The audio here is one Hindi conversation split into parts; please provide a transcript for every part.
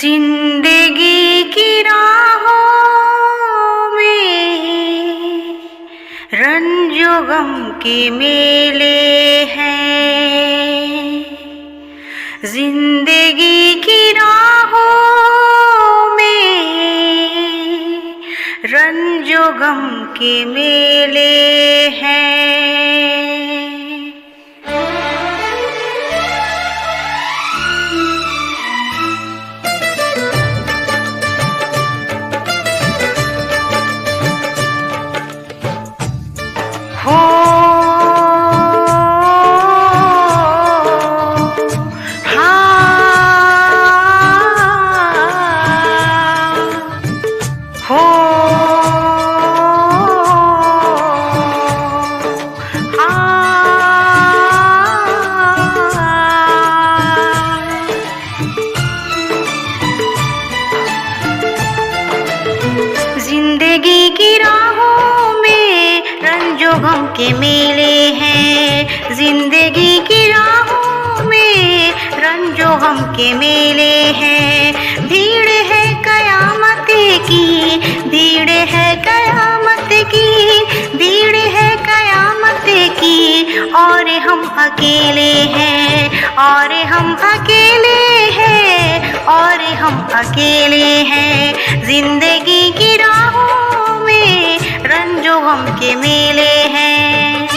जिंदगी की राहों में रंजो गम के मेले हैं। जिंदगी की राहों में रंजो गम के मेले हैं। जिंदगी की राहों में रंजो गम के मेले हैं। जिंदगी की राहों में रंजो गम के मेले हैं। भीड़ है कयामत की, भीड़ है कयामत की, भीड़ है कयामत की। और हम अकेले हैं, और हम अकेले हैं, और हम अकेले हैं। जिंदगी की राहों में रंजो गम के मेले हैं।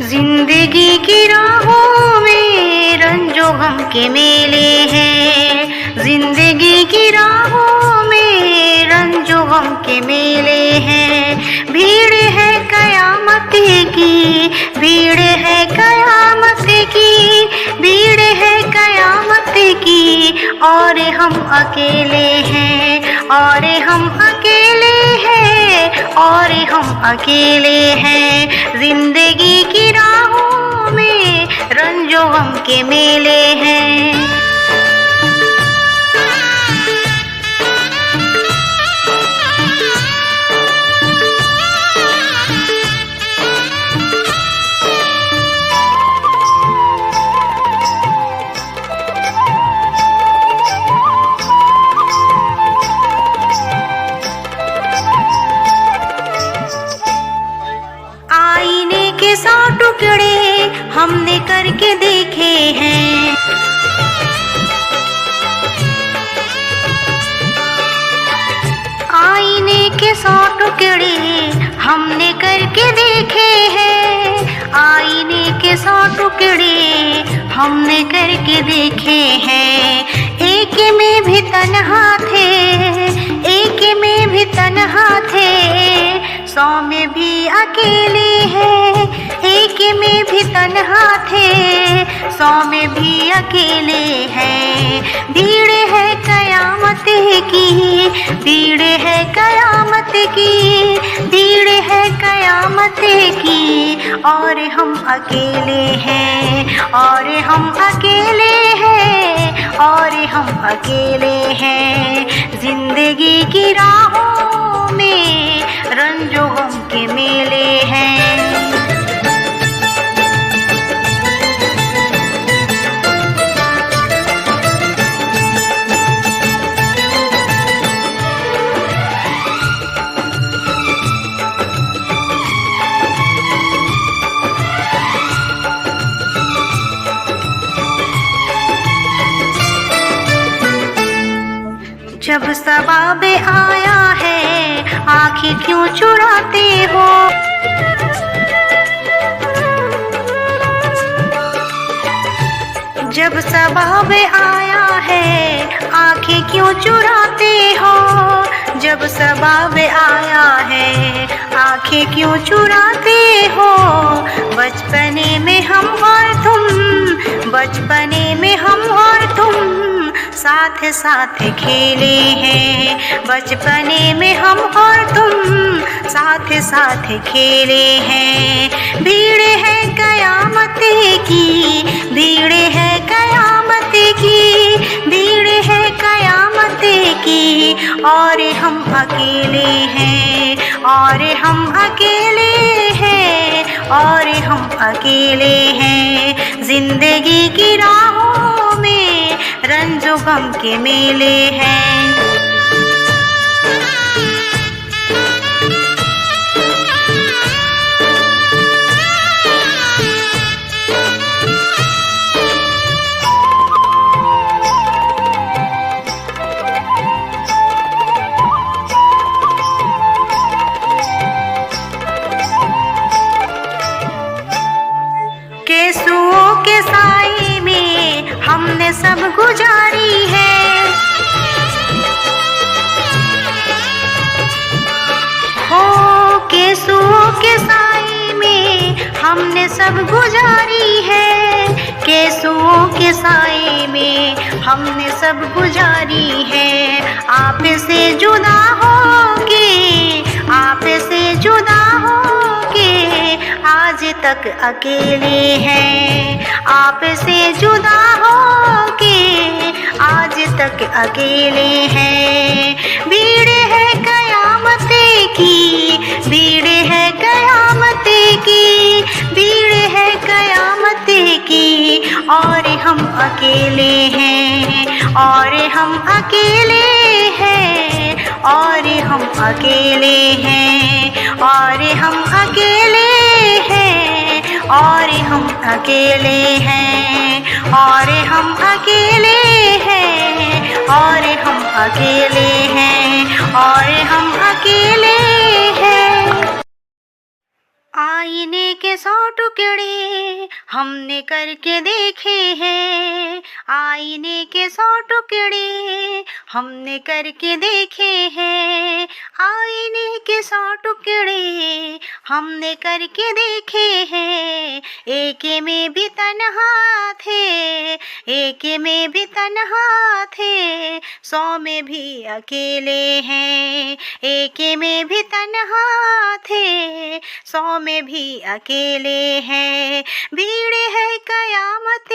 जिंदगी की राहों में रंजो गम के मेले हैं। जिंदगी की राहों में रंजो गम के मेले हैं। भीड़ है कयामत की, भीड़ है कयामत की, भीड़ है कयामत की। और हम अकेले हैं, और हम अकेले हैं, और हम अकेले हैं। जिंदगी की राहों में रंजो गम के मेले हैं। के 100 टुकड़े हमने करके देखे हैं। आईने के 100 टुकड़े हमने करके देखे हैं। आईने के 100 टुकड़े हमने करके देखे हैं। एक में भी तन्हा थे, एक में भी तन्हा थे, 100 में भी अकेले हैं। एक में भी तन्हा थे, 100 में भी अकेले हैं। भीड़ है कयामत की, भीड़ है कयामत की, भीड़ है कयामत की। और हम अकेले हैं, और हम अकेले हैं, और हम अकेले हैं। जिंदगी की राहों में रंजो गम के मेले हैं। जब सबाब आया है आँखें क्यों चुराते हो। जब सबाब आया है आँखें क्यों चुराते हो। जब सबाब आया है आँखें क्यों चुराते हो। बचपने में हम और तुम, बचपने में हम और तुम साथ साथ खेले हैं। बचपने में हम और तुम साथ साथ खेले हैं। भीड़ है कयामत की, भीड़ है कयामत की, भीड़ है कयामत की। और हम अकेले हैं, और हम अकेले हैं, और हम अकेले हैं। जिंदगी की राहों में रंजो गम के मेले हैं। केसुओं के साए में हमने सब गुजारी है। हो केसुओं के साए में हमने सब गुजारी है। केसुओं के साए में हमने सब गुजारी है। आप से जुदा होके, आप से जुदा होके आज तक अकेले हैं। आप से जुदा होके आज तक अकेले हैं। भीड़ है कयामत की, भीड़ है कयामत की, भीड़ है कयामत की, और हम अकेले हैं, और हम अकेले हैं, और हम अकेले हैं, और हम अकेले हैं, और हम अकेले हैं, और हम अकेले हैं, और हम अकेले हैं, और हम अकेले हैं। आईने के 100 टुकड़े हमने करके देखे हैं। आईने के 100 टुकड़े हमने करके देखे हैं। आईने के 100 टुकड़े हमने करके देखे हैं। एक में भी तन्हा थे, एक में भी तन्हा थे, 100 में भी अकेले हैं। एक में भी तन्हा थे, 100 में भी अकेले हैं। भीड़ है कयामत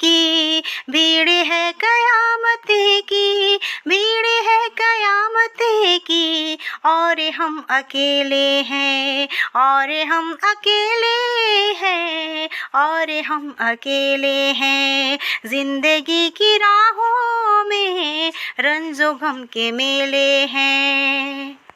की, भीड़ है कयामत की, भीड़ है कयामत की, और हम अकेले हैं, और हम अकेले हैं, और हम अकेले हैं। जिंदगी की राहों में रंजो गम के मेले हैं।